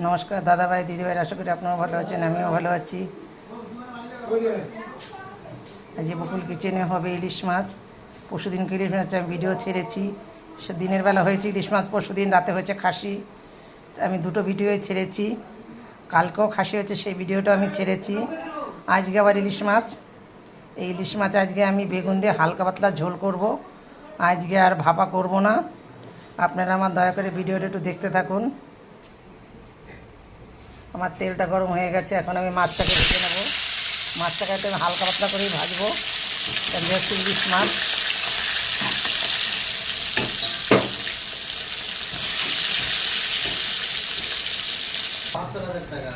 নমস্কার দাদাভাই দিদিভাই, আশা করি আপনারাও ভালো আছেন, আমিও ভালো আছি। আজকে বকুল কিচেনে হবে ইলিশ মাছ। পরশুদিনকে ইলিশ মাছ আমি ভিডিও ছেড়েছি। দিনের বেলা হয়েছে ইলিশ মাছ, পরশুদিন রাতে হয়েছে খাসি। আমি দুটো ভিডিওই ছেড়েছি। কালকেও খাসি হয়েছে, সেই ভিডিওটা আমি ছেড়েছি। আজকে আবার ইলিশ মাছ। এই ইলিশ মাছ আজকে আমি বেগুন দিয়ে হালকা পাতলা ঝোল করব। আজকে আর ভাপা করব না। আপনারা আমার দয়া করে ভিডিওটা একটু দেখতে থাকুন। আমার তেলটা গরম হয়ে গেছে, এখন আমি মাছটাকে ভেজে নেব। মাছটাকে একটু আমি হালকা পাতলা করেই ভাজবো, যেহেতু ইলিশ মাছ।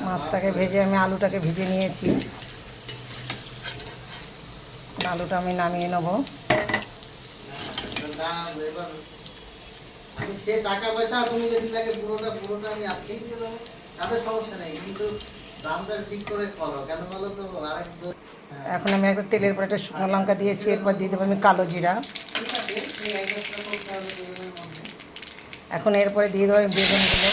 মাছটাকে ভেজে আমি আলুটাকে ভেজে নিয়েছি। আলুটা আমি নামিয়ে নেব। টাকা পয়সা তুমি যদি লাগে পুরোটা আমি আজকেই দিয়ে দেবো, তাতে সমস্যা নেই, কিন্তু দামটা ঠিক করে করো। কেন বলো তো, এখন আমি একটা তেলের পর একটা শুকনো লঙ্কা দিয়েছি, এরপর দিয়ে দেবো আমি কালো জিরা। এখন এরপরে দিয়ে দেবো আমি বেগুনগুলো।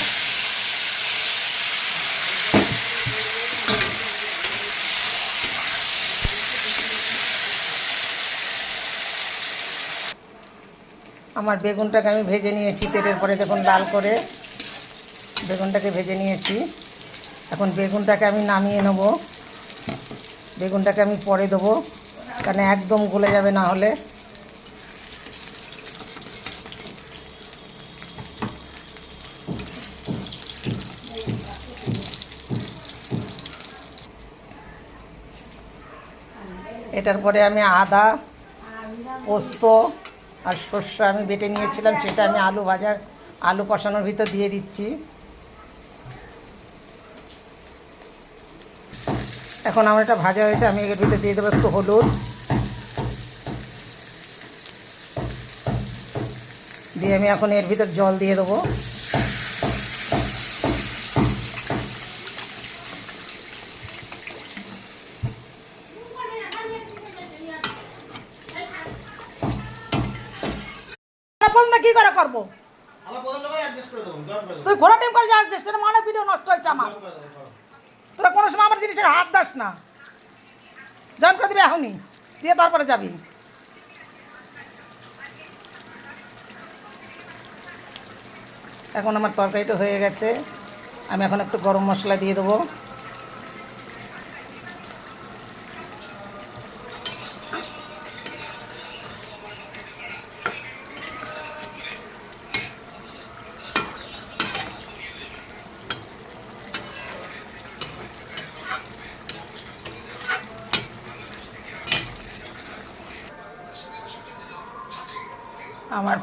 আমার বেগুনটাকে আমি ভেজে নিয়েছি তেলের পরে, দেখুন লাল করে বেগুনটাকে ভেজে নিয়েছি। এখন বেগুনটাকে আমি নামিয়ে নেব। বেগুনটাকে আমি পরে দেবো, কারণ একদম গলে যাবে না হলে। এটার পরে আমি আদা, পোস্ত আর সর্ষে আমি বেটে নিয়েছিলাম, সেটা আমি আলু কষানোর ভিতর দিয়ে দিচ্ছি। এখন আমার এটা ভাজা হয়েছে, আমি এর ভিতরে দিয়ে দেবো একটু হলুদ, দিয়ে আমি এখন এর ভিতর জল দিয়ে দেবো। কি করে করবো? তুই ঘোরা টিম করে যাচ্ছিস, সেটা মানে ভিডিও নষ্ট হয়েছে আমার। তোরা কোনো সময় আমার জিনিসের হাত দাস না। জয়েন করে দিবি এখনই, দিয়ে তারপরে যাবি। এখন আমার তরকারিটা হয়ে গেছে, আমি এখন একটু গরম মশলা দিয়ে দেবো। আমার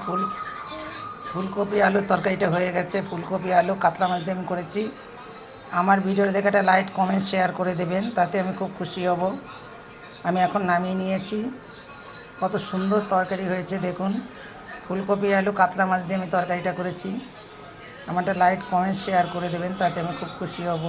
ফুলকপি আলুর তরকারিটা হয়ে গেছে। ফুলকপি আলু কাতলা মাছ দিয়ে আমি করেছি। আমার ভিডিওর দেখে একটা লাইক কমেন্ট শেয়ার করে দেবেন, তাতে আমি খুব খুশি হব। আমি এখন নামিয়ে নিয়েছি। কত সুন্দর তরকারি হয়েছে দেখুন। ফুলকপি আলু কাতলা মাছ দিয়ে আমি তরকারিটা করেছি। আমার একটা লাইক কমেন্ট শেয়ার করে দেবেন, তাতে আমি খুব খুশি হব।